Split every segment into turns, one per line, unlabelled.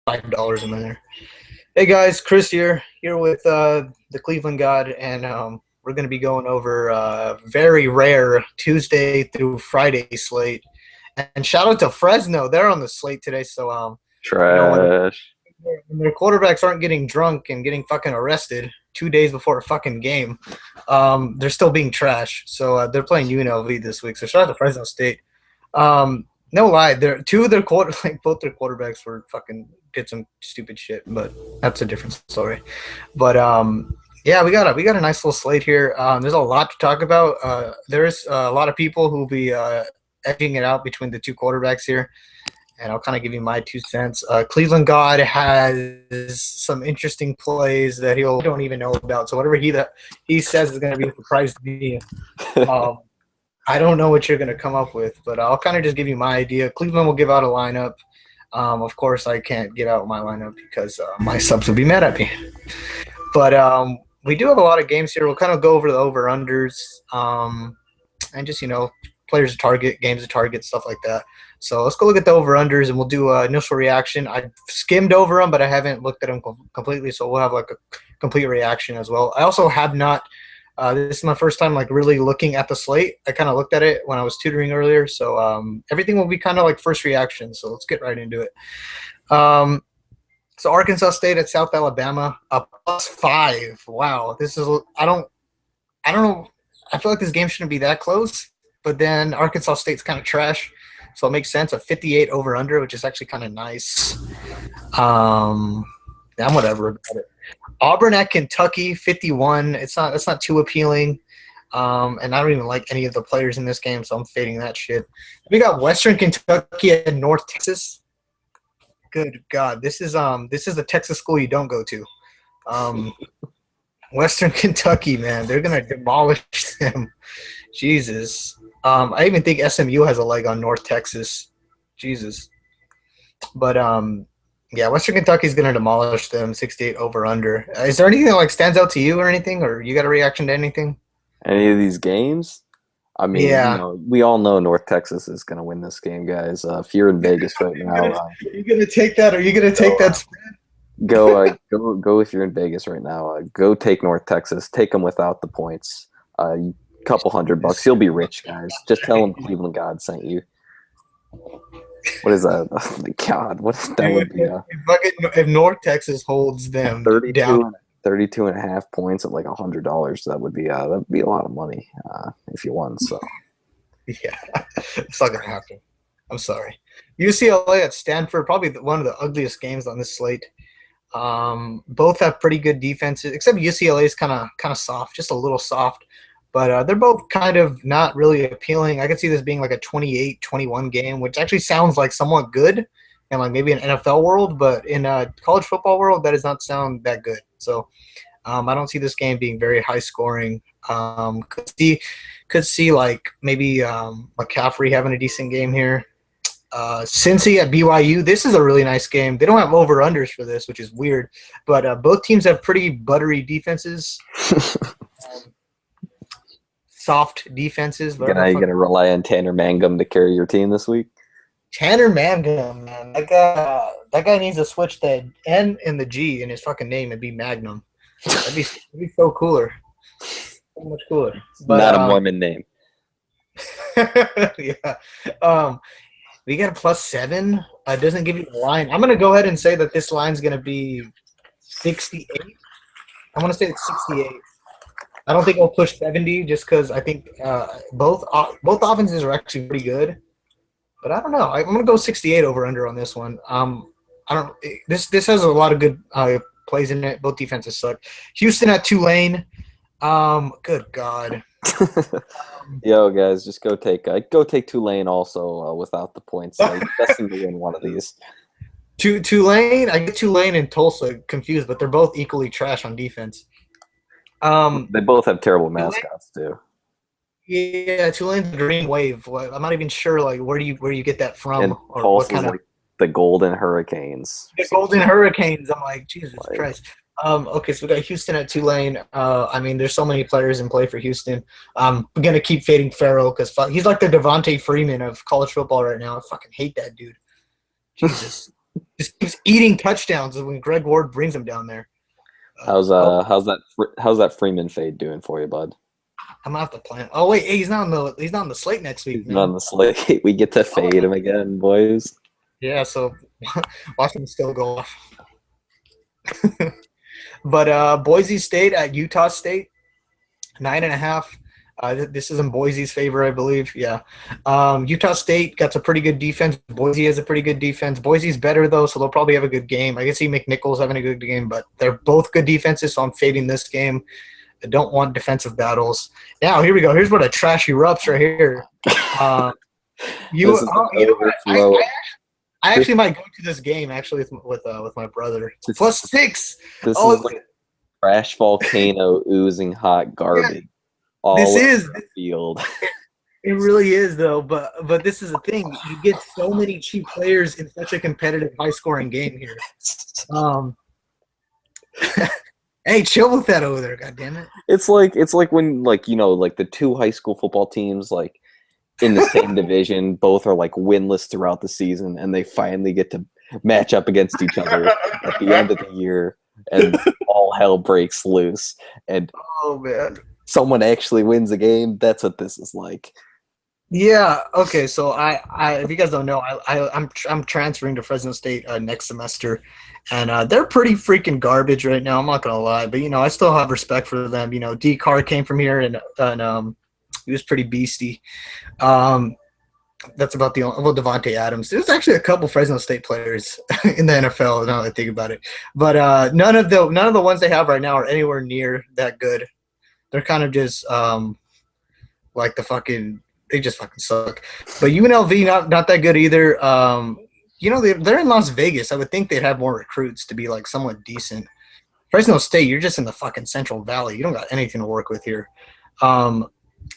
$5 in there. Hey guys, Chris here with the Cleveland God, and we're going to be going over very rare Tuesday through Friday slate. And shout out to Fresno, they're on the slate today. So
Trash.
when their quarterbacks aren't getting drunk and getting fucking arrested 2 days before a fucking game, they're still being trash. So they're playing UNLV this week. So shout out to Fresno State. No lie, both their quarterbacks were fucking did some stupid shit, but that's a different story. But yeah, we got a nice little slate here. There's a lot to talk about. There's a lot of people who'll be edging it out between the two quarterbacks here, and I'll kind of give you my 2 cents. Cleveland God has some interesting plays that don't even know about. So whatever he says is going to be a surprise to me. I don't know what you're going to come up with, but I'll kind of just give you my idea. Cleveland will give out a lineup. Of course, I can't give out my lineup because my subs will be mad at me. But we do have a lot of games here. We'll kind of go over the over-unders and just, players to target, games to target, stuff like that. So let's go look at the over-unders, and we'll do an initial reaction. I skimmed over them, but I haven't looked at them completely, so we'll have like a complete reaction as well. I also have not this is my first time really looking at the slate. I kind of looked at it when I was tutoring earlier, so everything will be kind of like first reaction. So let's get right into it. So Arkansas State at South Alabama, +5. Wow, this is I don't know. I feel like this game shouldn't be that close, but then Arkansas State's kind of trash, so it makes sense. A 58 over under, which is actually kind of nice. I'm whatever about it. Auburn at Kentucky, 51. That's not too appealing. And I don't even like any of the players in this game, so I'm fading that shit. We got Western Kentucky and North Texas. Good God. This is the Texas school you don't go to. Western Kentucky, man. They're gonna demolish them. Jesus. I even think SMU has a leg on North Texas. Jesus. But yeah, Western Kentucky's going to demolish them, 68 over-under. Is there anything that stands out to you or anything, or you got a reaction to anything?
Any of these games? I mean,
yeah.
We all know North Texas is going to win this game, guys. If you're in Vegas right now,
are you going to take that? Are you going to take that spread?
Go if you're in Vegas right now. Go take North Texas. Take them without the points. Couple $100. You'll be rich, guys. Just tell them Cleveland God sent you. What is that? Oh my God, that would be?
If North Texas holds them
32 and a half points at $100, that would be a lot of money if you won. So
yeah, it's not gonna happen. I'm sorry. UCLA at Stanford, probably one of the ugliest games on this slate. Both have pretty good defenses, except UCLA is kind of soft, just a little soft. But they're both kind of not really appealing. I could see this being like a 28-21 game, which actually sounds like somewhat good in maybe an NFL world, but in a college football world, that does not sound that good. So I don't see this game being very high scoring. Could see maybe McCaffrey having a decent game here. Cincy at BYU, this is a really nice game. They don't have over-unders for this, which is weird. But both teams have pretty buttery defenses. Soft defenses.
You're gonna rely on Tanner Mangum to carry your team this week?
Tanner Mangum, man. That guy needs to switch the N and the G in his fucking name and be Magnum. That'd be so cooler. So much cooler. But,
not a Mormon name.
Yeah. We got a +7. It doesn't give you the line. I'm gonna go ahead and say that this line's gonna be 68. I want to say it's 68. I don't think we'll push 70 just because I think both offenses are actually pretty good. But I don't know. I'm gonna go 68 over under on this one. This has a lot of good plays in it. Both defenses suck. Houston at Tulane. Good God.
Yo, guys, just go take Tulane also without the points. Destined to win one of these.
Tulane. I get Tulane and Tulsa confused, but they're both equally trash on defense.
They both have terrible mascots too.
Yeah, Tulane's the Green Wave. I'm not even sure where you get that from,
and
or
Tulsa's
what kind of
the Golden Hurricanes.
The Golden Hurricanes. I'm like, Jesus Christ. Okay, so we got Houston at Tulane. I mean, there's so many players in play for Houston. I'm gonna keep fading Farrell because he's like the Devontae Freeman of college football right now. I fucking hate that dude. Jesus. Just keeps eating touchdowns when Greg Ward brings him down there.
How's that Freeman fade doing for you, bud?
I'm gonna have to plan. Oh wait, hey, he's not on the slate next week,
He's not
man.
on the slate. We get to fade him again, boys.
Yeah, so watch him still go off. But Boise State at Utah State, 9.5. This is in Boise's favor, I believe. Yeah. Utah State got a pretty good defense. Boise has a pretty good defense. Boise's better, though, so they'll probably have a good game. I can see McNichols having a good game, but they're both good defenses, so I'm fading this game. I don't want defensive battles. Now, here we go. Here's what a trashy rups right here. I actually might go to this game actually with my brother. It's +6.
This is like trash volcano oozing hot garbage.
Yeah,
all
this is
the field.
It really is though, but this is the thing. You get so many cheap players in such a competitive, high-scoring game here. Hey, chill with that over there, goddammit.
It's like when the two high school football teams in the same division, both are winless throughout the season, and they finally get to match up against each other at the end of the year, and all hell breaks loose. And
oh man,
someone actually wins a game. That's what this is like.
Yeah. Okay. So I if you guys don't know, I'm transferring to Fresno State next semester, and they're pretty freaking garbage right now. I'm not gonna lie, but I still have respect for them. D Car came from here, and he was pretty beastie. That's about the only. Well, Devontae Adams. There's actually a couple Fresno State players in the NFL. Now that I think about it, but none of the ones they have right now are anywhere near that good. They're kind of just they just fucking suck. But UNLV not that good either. They're in Las Vegas. I would think they'd have more recruits to be somewhat decent. Fresno State, you're just in the fucking Central Valley. You don't got anything to work with here.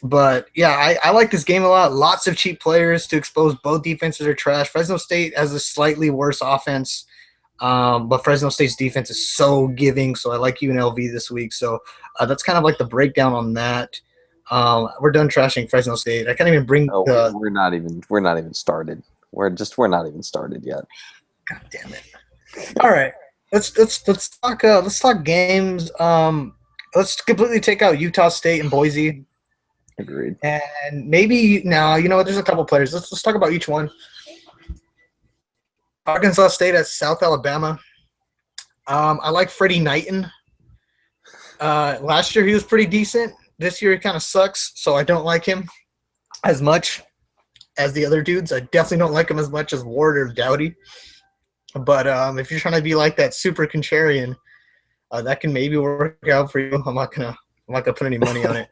But yeah, I like this game a lot. Lots of cheap players to expose. Both defenses are trash. Fresno State has a slightly worse offense, but Fresno State's defense is so giving. So I like UNLV this week. So that's kind of the breakdown on that. We're done trashing Fresno State. I can't even bring.
We're not even started. We're not even started yet.
God damn it! All right, let's talk games. Let's completely take out Utah State and Boise.
Agreed.
And maybe now, there's a couple players. Let's talk about each one. Arkansas State at South Alabama. I like Freddie Knighton. Last year he was pretty decent. This year he kind of sucks, so I don't like him as much as the other dudes. I definitely don't like him as much as Ward or Dowdy. But if you're trying to be like that super contrarian, that can maybe work out for you. I'm not gonna put any money on it.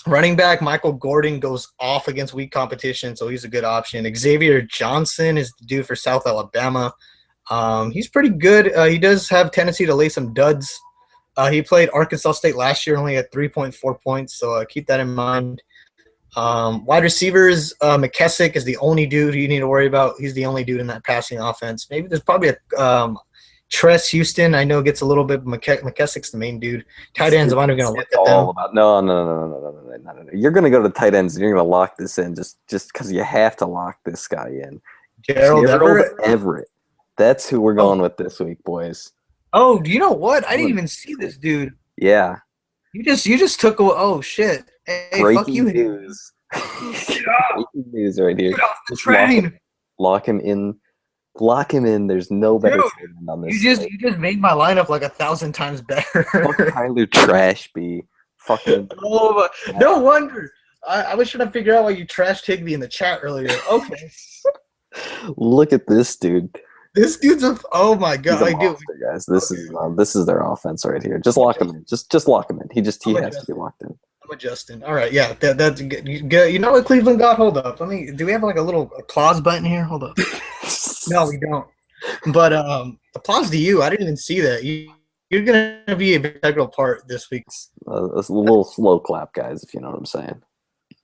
Running back Michael Gordon goes off against weak competition, so he's a good option. Xavier Johnson is the dude for South Alabama. He's pretty good. He does have tendency to lay some duds. He played Arkansas State last year, only at 3.4 points, so keep that in mind. Wide receivers, McKessick is the only dude you need to worry about. He's the only dude in that passing offense. Maybe there's probably a Tress Houston. I know gets a little bit. McKessick's the main dude. Tight ends, I'm not even going to look at them.
No. You're going to go to tight ends and you're going to lock this in just because you have to lock this guy in.
Gerald
Everett. That's who we're going with this week, boys.
Oh, do you know what? I didn't even see this dude.
Yeah.
You just took away. Oh shit! Hey,
breaking
fuck you.
News. Breaking news right here.
Get off the train.
Lock him in. Lock him in. There's no better train on this.
You just made my lineup 1,000 times better.
Fuck Tyler Trashby. Fucking.
Oh, no wonder. I was trying to figure out why you trashed Higbee in the chat earlier. Okay.
Look at this dude.
This dude's oh my god!
Monster, guys. This is their offense right here. Just lock him in. Just lock him in. He has to be locked in.
I'm adjusting. All right, yeah, that's good. You know what Cleveland got? Hold up. Do we have a little applause button here? Hold up. No, we don't. But applause to you. I didn't even see that. You're gonna be a integral part this week.
A little slow clap, guys, if you know what I'm saying.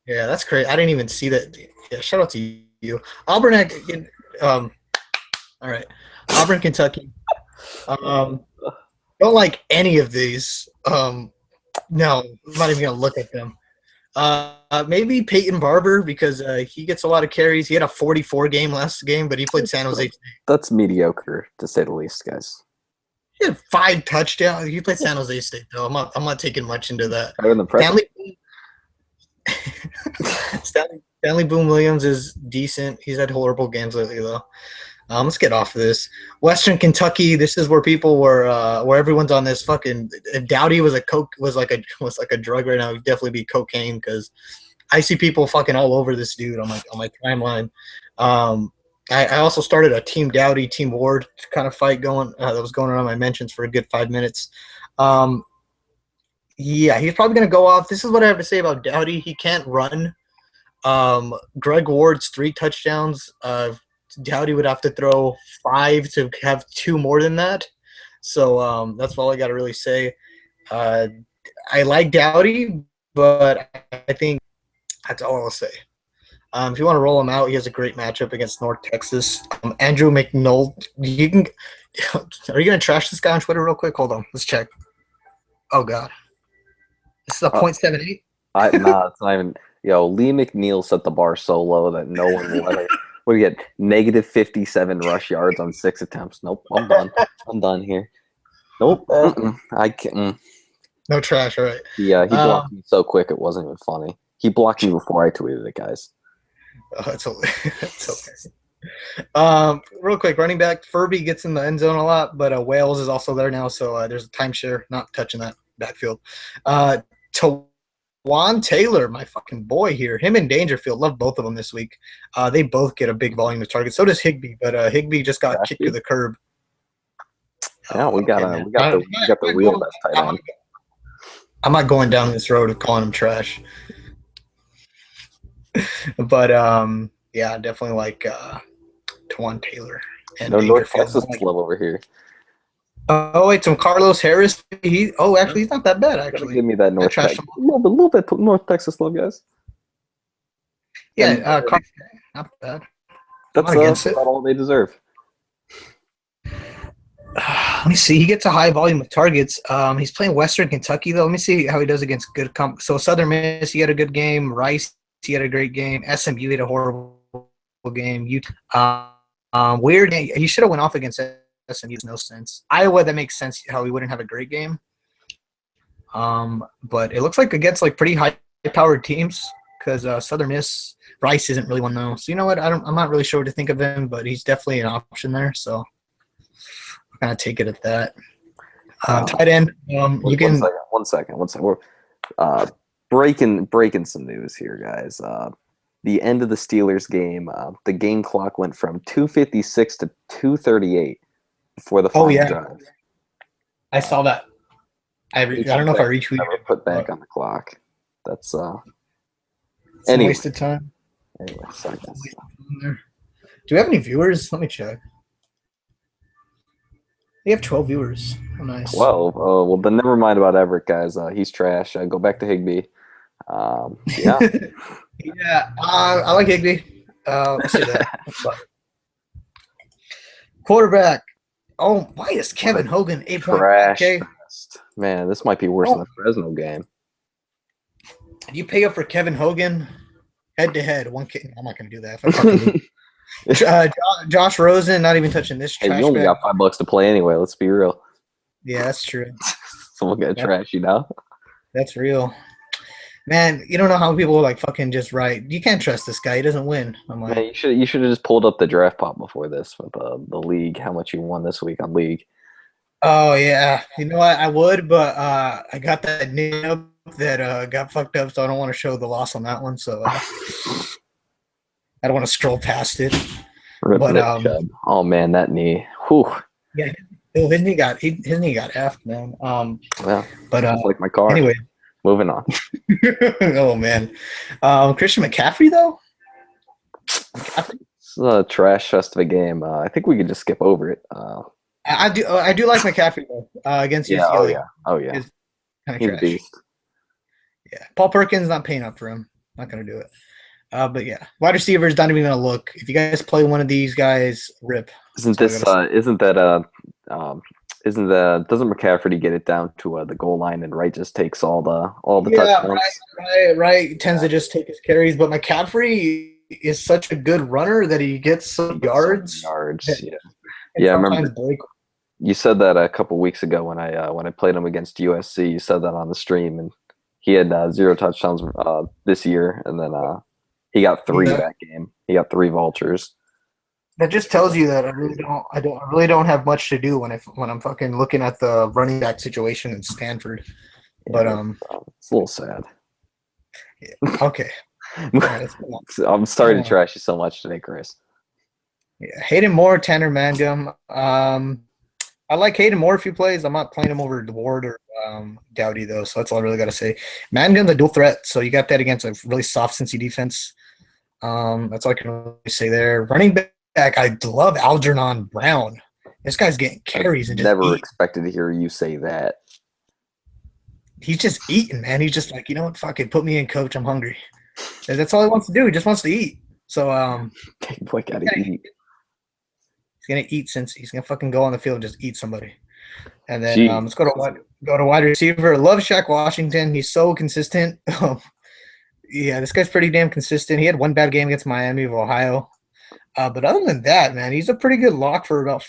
Yeah, that's great. I didn't even see that. Yeah, shout out to you, Auburn. All right, Auburn, Kentucky. Don't like any of these. No, I'm not even gonna look at them. Maybe Peyton Barber because he gets a lot of carries. He had a 44 game last game, but he played San Jose.
That's mediocre to say the least, guys.
He had 5 touchdowns. He played San Jose State though. I'm not taking much into that.
Better than Preston.
Stanley Boone Williams is decent. He's had horrible games lately though. Let's get off of this. Western Kentucky. This is where people were, where everyone's on this fucking. If Dowdy was like a drug right now, it'd definitely be cocaine because I see people fucking all over this dude on my timeline. I also started a Team Dowdy, Team Ward kind of fight going that was going on my mentions for a good 5 minutes. Yeah, he's probably gonna go off. This is what I have to say about Dowdy. He can't run. Greg Ward's 3 touchdowns. Dowdy would have to throw 5 to have 2 more than that. So that's all I got to really say. I like Dowdy, but I think that's all I'll say. If you want to roll him out, he has a great matchup against North Texas. Andrew McNoll, you can. Are you gonna trash this guy on Twitter real quick? Hold on, let's check. Oh God, this is a .78.
Nah, it's not even. Yo, Lee McNeil set the bar so low that no one will let it. What do you get? Negative 57 rush yards on 6 attempts. Nope, I'm done. I'm done here. Nope, I can't.
No trash, all right.
Yeah, he blocked me so quick it wasn't even funny. He blocked me before I tweeted it, guys.
Oh, it's okay. Real quick, running back Furby gets in the end zone a lot, but Wales is also there now, so there's a timeshare. Not touching that backfield. Juan Taylor, my fucking boy here. Him and Dangerfield, love both of them this week. They both get a big volume of targets. So does Higbee, but Higbee just got kicked to the curb.
Yeah, we got the real best tight end.
I'm not going down this road of calling him trash. But yeah, definitely like Juan Taylor. And
no North Texas love over here.
Oh wait, some Carlos Harris. Actually, he's not that bad. Actually,
give me that North Texas. A little bit North Texas love, guys.
Yeah, not bad.
That's about all they deserve.
Let me see. He gets a high volume of targets. He's playing Western Kentucky though. Let me see how he does against good comp. So Southern Miss, he had a good game. Rice, he had a great game. SMU had a horrible game. Weird. He should have went off against SMU. No sense. Iowa, that makes sense how he wouldn't have a great game. But it looks like against like pretty high-powered teams because Southern Miss, Rice isn't really one though. So you know what? I'm not really sure what to think of him, but he's definitely an option there. So I'm gonna take it at that. Tight end. You can.
One second. We're breaking some news here, guys. The end of the Steelers game. The game clock went from 2:56 to 2:38 before the final drive.
I saw that. I don't know if I retweeted it.
Put back on the clock. That's
it's a waste of time.
Anyway, sorry.
Do we have any viewers? Let me check. We have 12 viewers. Oh, nice.
Well, then never mind about Everett, guys. He's trash. Go back to Higbee. Yeah.
Yeah, I like Higbee. I'll say that. Quarterback. Oh, why is Kevin Hogan 8.5K?
Man, this might be worse than the Fresno game.
You pay up for Kevin Hogan head-to-head. One kid. I'm not going to do that. Josh Rosen, not even touching this trash.
Hey, you only got $5 to play anyway. Let's be real.
Yeah, that's true.
Someone got trash, you know?
That's real. Man, you don't know how people like fucking just write. You can't trust this guy. He doesn't win. I'm like,
man, you should have just pulled up the draft pot before this with the league. How much you won this week on league? Oh
yeah, you know what? I would, but I got that nib that got fucked up, so I don't want to show the loss on that one. So I don't want to scroll past it. But
oh man, that knee. Whew.
Yeah, his knee got effed, man.
Yeah, but like my car.
Anyway.
Moving on.
Oh man, Christian McCaffrey though.
It's a trash fest of a game. I think we could just skip over it.
I do like McCaffrey though against UCLA.
Oh yeah.
He's kind
He's
of
a beast.
Yeah, Paul Perkins not paying up for him. Not gonna do it. But yeah, wide receivers not even gonna look. If you guys play one of these guys, rip.
Isn't that doesn't McCafferty get it down to the goal line and Wright just takes all the
Yeah,
touchdowns?
right. Tends to just take his carries, but McCaffrey is such a good runner that he gets some
So many
yards
yards. Yeah.
and
Yeah, I
sometimes
remember
break.
you said that a couple weeks ago when I played him against USC. You said that on the stream, and he had 0 touchdowns this year, and then he got 3
Yeah,
that game. He got 3 vultures.
that just tells you that I really don't have much to do when I'm fucking looking at the running back situation in Stanford.
Yeah,
But
it's a little sad.
yeah, okay. All right, let's go on.
I'm sorry to trash you so much today, Chris.
Yeah, Hayden Moore, Tanner Mangum. I like Hayden Moore if he plays. I'm not playing him over Ward or Dowdy though, so that's all I really got to say. Mangum's a dual threat, so you got that against a really soft Cincy defense. That's all I can really say there. Running back, I love Algernon Brown. This guy's getting carries and just
Never expected to hear you say that.
he's just eating, man. He's just like, you know what, fuck it, put me in, coach. I'm hungry. And that's all he wants to do. He just wants to eat. So
Big boy gotta eat.
he's gonna eat since he's gonna fucking go on the field and just eat somebody. And then
Jeez.
let's go to wide receiver. Love Shaq Washington. He's so consistent. Yeah, this guy's pretty damn consistent. He had one bad game against Miami of Ohio. But other than that, man, he's a pretty good lock for about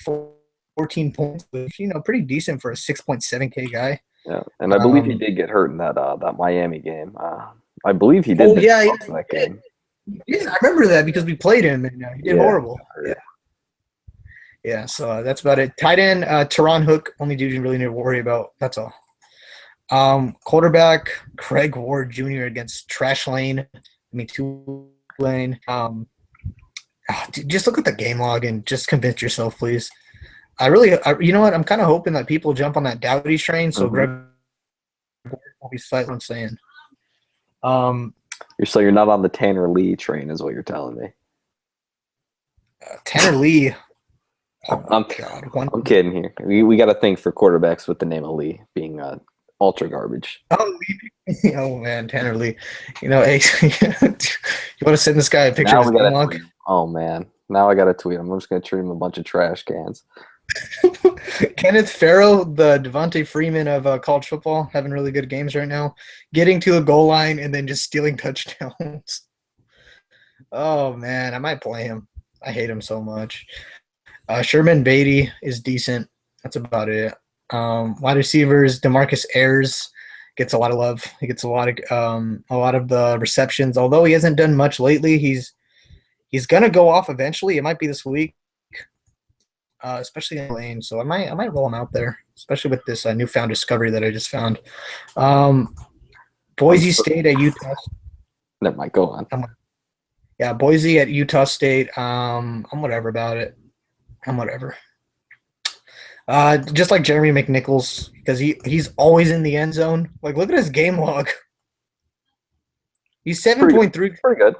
14 points, which, pretty decent for a 6.7K guy.
Yeah, and I believe he did get hurt in that Miami game. I believe he did. That game.
Yeah, I remember that because we played him and he did horrible. Yeah. So that's about it. Tight end, Teron Hook, only dude you really need to worry about. That's all. Quarterback, Craig Ward Jr. against Tulane. Just look at the game log and just convince yourself, please. You know what? I'm kind of hoping that people jump on that Dowdy train, so Greg Ward will be slight what I'm saying.
You're not on the Tanner Lee train, is what you're telling me.
Tanner Lee.
I'm kidding here. We got a thing for quarterbacks with the name of Lee being ultra garbage.
Oh man, Tanner Lee. Hey, you want to send this guy a picture of his game log?
Oh man, now I got to tweet him. I'm just gonna treat him a bunch of trash cans.
Kenneth Farrow, the Devontae Freeman of college football, having really good games right now. Getting to a goal line and then just stealing touchdowns. Oh man, I might play him. I hate him so much. Sherman Beatty is decent. That's about it. Wide receivers, DeMarcus Ayers gets a lot of love. He gets a lot of the receptions. Although he hasn't done much lately, he's gonna go off eventually. It might be this week, especially in lane. So I might roll him out there, especially with this newfound discovery that I just found. Boise State at Utah.
Never mind. Go on.
Yeah, Boise at Utah State. I'm whatever about it. I'm whatever. Just like Jeremy McNichols, because he's always in the end zone. Like, look at his game log. He's 7.3.
Pretty good.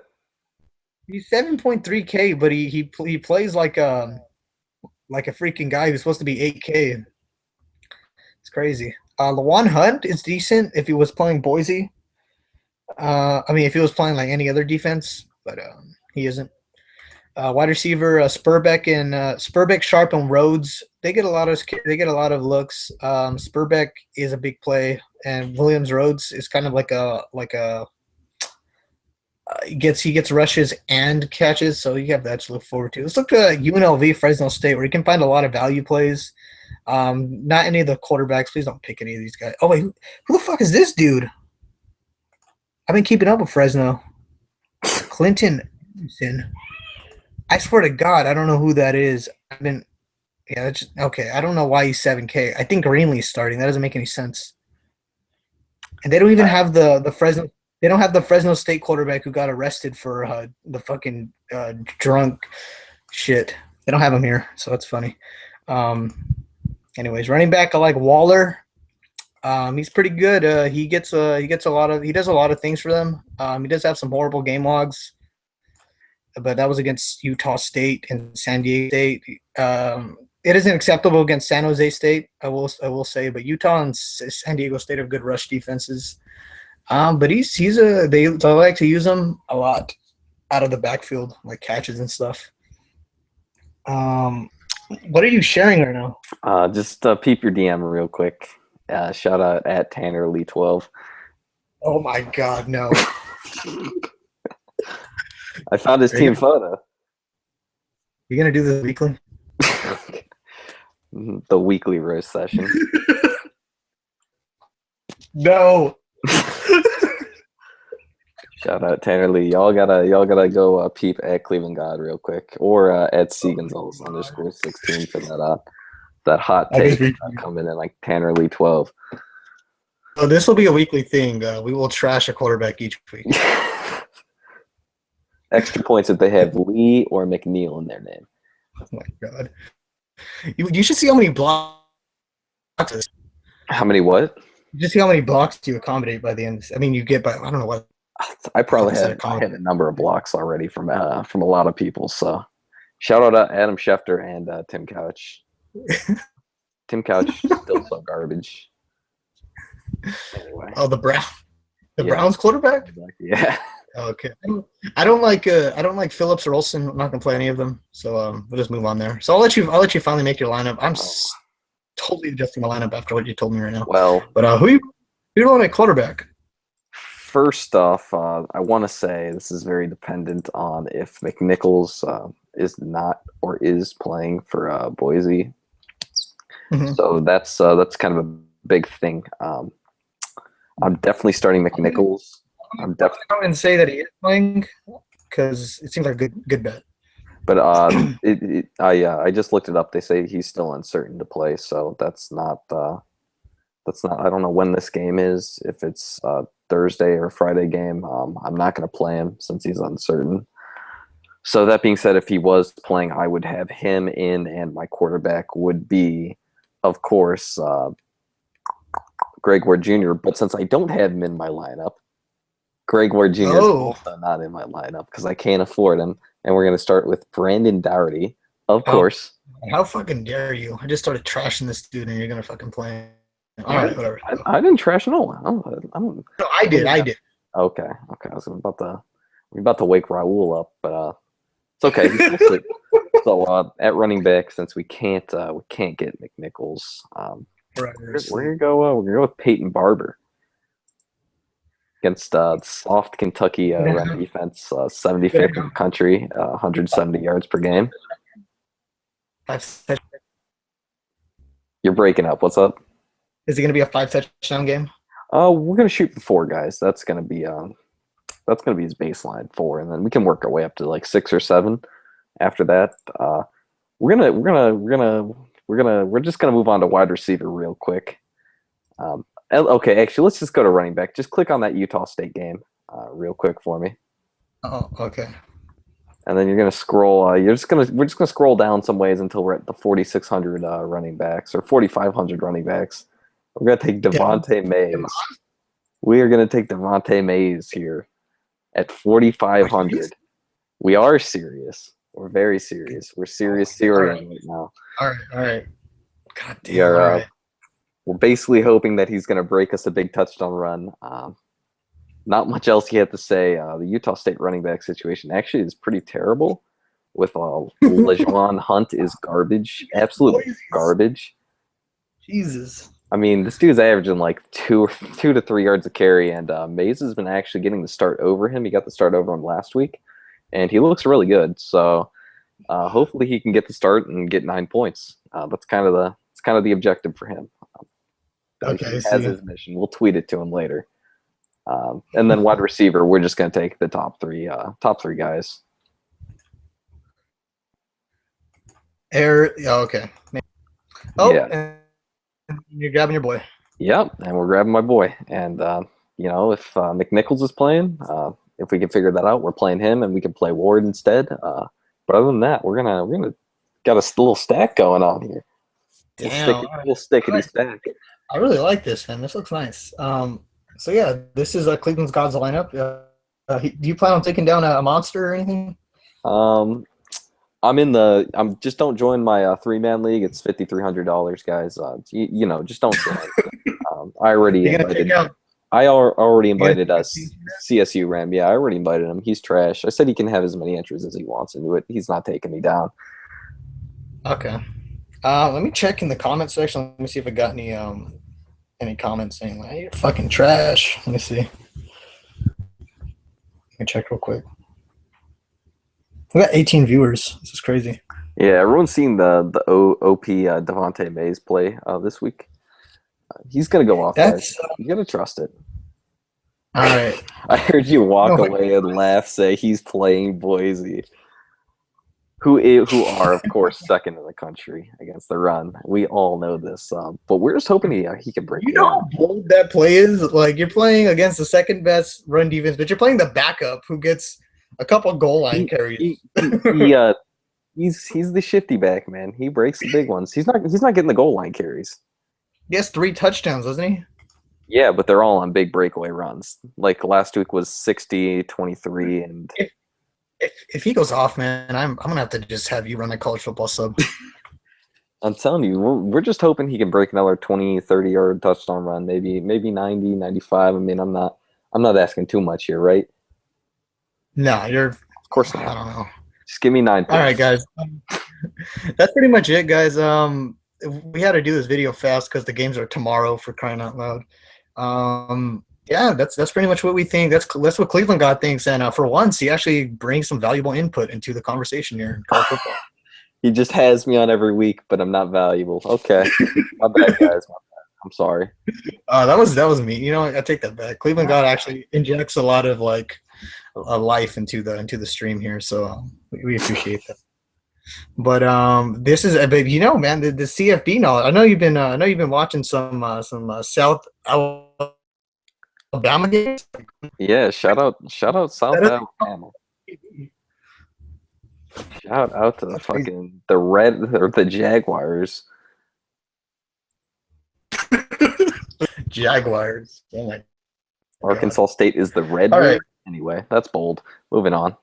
He's 7.3K, but he plays like a freaking guy who's supposed to be 8K. It's crazy. Lawan Hunt is decent if he was playing Boise. If he was playing like any other defense, but he isn't. Wide receiver Spurbeck, Sharp, and Rhodes. They get a lot of looks. Spurbeck is a big play, and Williams Rhodes is kind of like a he gets rushes and catches, so you have that to look forward to. Let's look at UNLV Fresno State, where you can find a lot of value plays. Not any of the quarterbacks. Please don't pick any of these guys. Oh wait, who the fuck is this dude? I've been keeping up with Fresno. Clinton Anderson. I swear to God, I don't know who that is. Okay. I don't know why he's 7K. I think Greenlee's starting. That doesn't make any sense. And they don't even have the Fresno. They don't have the Fresno State quarterback who got arrested for the fucking drunk shit. They don't have him here, so that's funny. Anyways, running back, I like Waller. He's pretty good. He does a lot of things for them. He does have some horrible game logs, but that was against Utah State and San Diego State. It isn't acceptable against San Jose State, I will say, but Utah and San Diego State have good rush defenses. But they like to use him a lot out of the backfield, like catches and stuff. What are you sharing right now?
Just peep your DM real quick. Shout out at Tanner Lee 12.
Oh my God, no.
I found his
Are you
team photo.
gonna do this weekly?
The weekly roast session.
No.
Shout out Tanner Lee. Y'all gotta go peep at Cleveland God real quick, or at Seagonsals _16 for that hot
I just
take
read.
coming in like Tanner Lee 12.
So this will be a weekly thing. We will trash a quarterback each week.
Extra points if they have Lee or McNeil in their name.
Oh my God. You should see how many blocks.
How many what?
You just see how many blocks you accommodate by the end. I mean, you get by. I don't know what.
I probably
Fuck,
had a number of blocks already from a lot of people. So shout out to Adam Schefter and Tim Couch. Tim Couch still so garbage. Anyway,
Oh, the Browns quarterback.
Yeah.
Okay. I don't like Phillips or Olsen. I'm not gonna play any of them. So we'll just move on there. So I'll let you finally make your lineup. I'm totally adjusting my lineup after what you told me right now.
Well,
but who you want at quarterback?
First off, I want to say this is very dependent on if McNichols is not or is playing for Boise. Mm-hmm. So that's kind of a big thing. I'm definitely starting McNichols. I'm definitely
going and say that he is playing because it seems like a good bet.
But I just looked it up. They say he's still uncertain to play, so that's not. I don't know when this game is. If it's Thursday or Friday game, I'm not going to play him since he's uncertain. So that being said, if he was playing, I would have him in, and my quarterback would be, of course, Greg Ward Jr. But since I don't have him in my lineup, Greg Ward Jr. is also not in my lineup because I can't afford him. And we're going to start with Brandon Dougherty, of course.
How fucking dare you? I just started trashing this dude, and you're going to fucking play him. All right, whatever.
I didn't trash no one.
No, I did.
Okay. I was about to wake Raul up, but it's okay. So at running back, since we can't get McNichols, we're gonna go with Peyton Barber against the soft Kentucky run defense, 75th in the country, 170 yards per game. You're breaking up. What's up?
Is it going to be a 5-touchdown game?
We're going to shoot for 4 guys. That's going to be his baseline 4, and then we can work our way up to like 6 or 7. After that, we're just gonna move on to wide receiver real quick. Okay, actually, let's just go to running back. Just click on that Utah State game real quick for me.
Oh, okay.
And then you're gonna scroll. We're just gonna scroll down some ways until we're at the 4,600 running backs or 4,500 running backs. We're gonna take Devontae Mays. We are gonna take Devontae Mays here at 4,500. We are serious. We're very serious. We're serious right now.
All right. God damn. All right.
We're basically hoping that he's going to break us a big touchdown run. Not much else he had to say. The Utah State running back situation actually is pretty terrible. With LeJean Hunt is garbage, absolute garbage.
Jesus.
I mean, this dude's averaging like 2 to 3 yards a carry, and Mays has been actually getting the start over him. He got the start over him last week, and he looks really good. So hopefully he can get the start and get 9 points. That's kind of the objective for him.
Okay,
he has his mission. We'll tweet it to him later. And then wide receiver, we're just going to take the top three guys.
Okay. Oh,
yeah.
And you're grabbing your boy.
Yep, and we're grabbing my boy. And if McNichols is playing, if we can figure that out, we're playing him, and we can play Ward instead. But other than that, we're gonna got a little stack going on here.
Damn,
we'll stickity stack.
I really like this, man. This looks nice. So yeah, this is Cleveland's God's lineup. Do you plan on taking down a monster or anything?
I'm just don't join my 3-man league. It's $5,300, guys. Just don't join. I already invited. I already invited us CSU Ram. Yeah, I already invited him. He's trash. I said he can have as many entries as he wants into it. He's not taking me down.
Okay. Let me check in the comment section. Let me see if I got any comments saying like, hey, you're fucking trash. Let me see. Let me check real quick. We got 18 viewers. This is crazy.
Yeah, everyone's seen the OP Devontae Mays play this week. He's gonna go off, guys. You gotta trust it.
All right.
I heard you walk away and laugh, say he's playing Boise, who are of course second in the country against the run. We all know this, but we're just hoping he can break.
You know how bold that play is. Like you're playing against the second best run defense, but you're playing the backup who gets a couple goal line carries.
He's the shifty back, man. He breaks the big ones. He's not getting the goal line carries.
He has 3 touchdowns, doesn't he?
Yeah, but they're all on big breakaway runs. Like last week was 60, 23, and
if he goes off, man, I'm gonna have to just have you run a college football sub.
I'm telling you, we're just hoping he can break another 20, 30-yard touchdown run, maybe 90, 95. I mean, I'm not asking too much here, right?
No, you're
of course not.
I don't know.
Just give me 9 points.
All right, guys. That's pretty much it, guys. We had to do this video fast because the games are tomorrow, for crying out loud. Yeah, that's pretty much what we think. That's what Cleveland God thinks, and for once, he actually brings some valuable input into the conversation here in college football.
He just has me on every week, but I'm not valuable. Okay, my bad, guys. My bad. I'm sorry.
That was me. You know, I take that back. Cleveland God actually injects a lot of like a life into the stream here, so we appreciate that. But this is but you know, man, the CFB knowledge. I know you've been watching some South Alabama games.
Yeah, shout out South Alabama. Shout out to the Jaguars.
Jaguars. Oh my
Arkansas State is the red.
All right.
Anyway, that's bold. Moving on.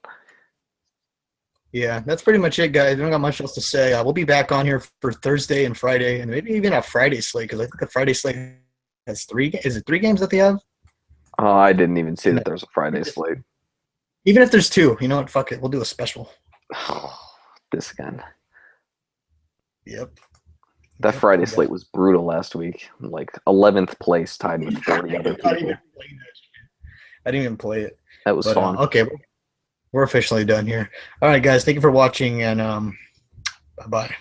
Yeah, that's pretty much it, guys. We don't got much else to say. We'll be back on here for Thursday and Friday, and maybe even a Friday slate, because I think the Friday slate has 3. Is it 3 games that they have?
Oh, I didn't even see that there's a Friday slate.
Even if there's 2, you know what? Fuck it. We'll do a special.
Oh, this again.
Yep.
That Friday slate was brutal last week. Like 11th place, tied with 40 other people.
I didn't even play it.
That was fun.
Okay, we're officially done here. All right, guys. Thank you for watching, and bye-bye.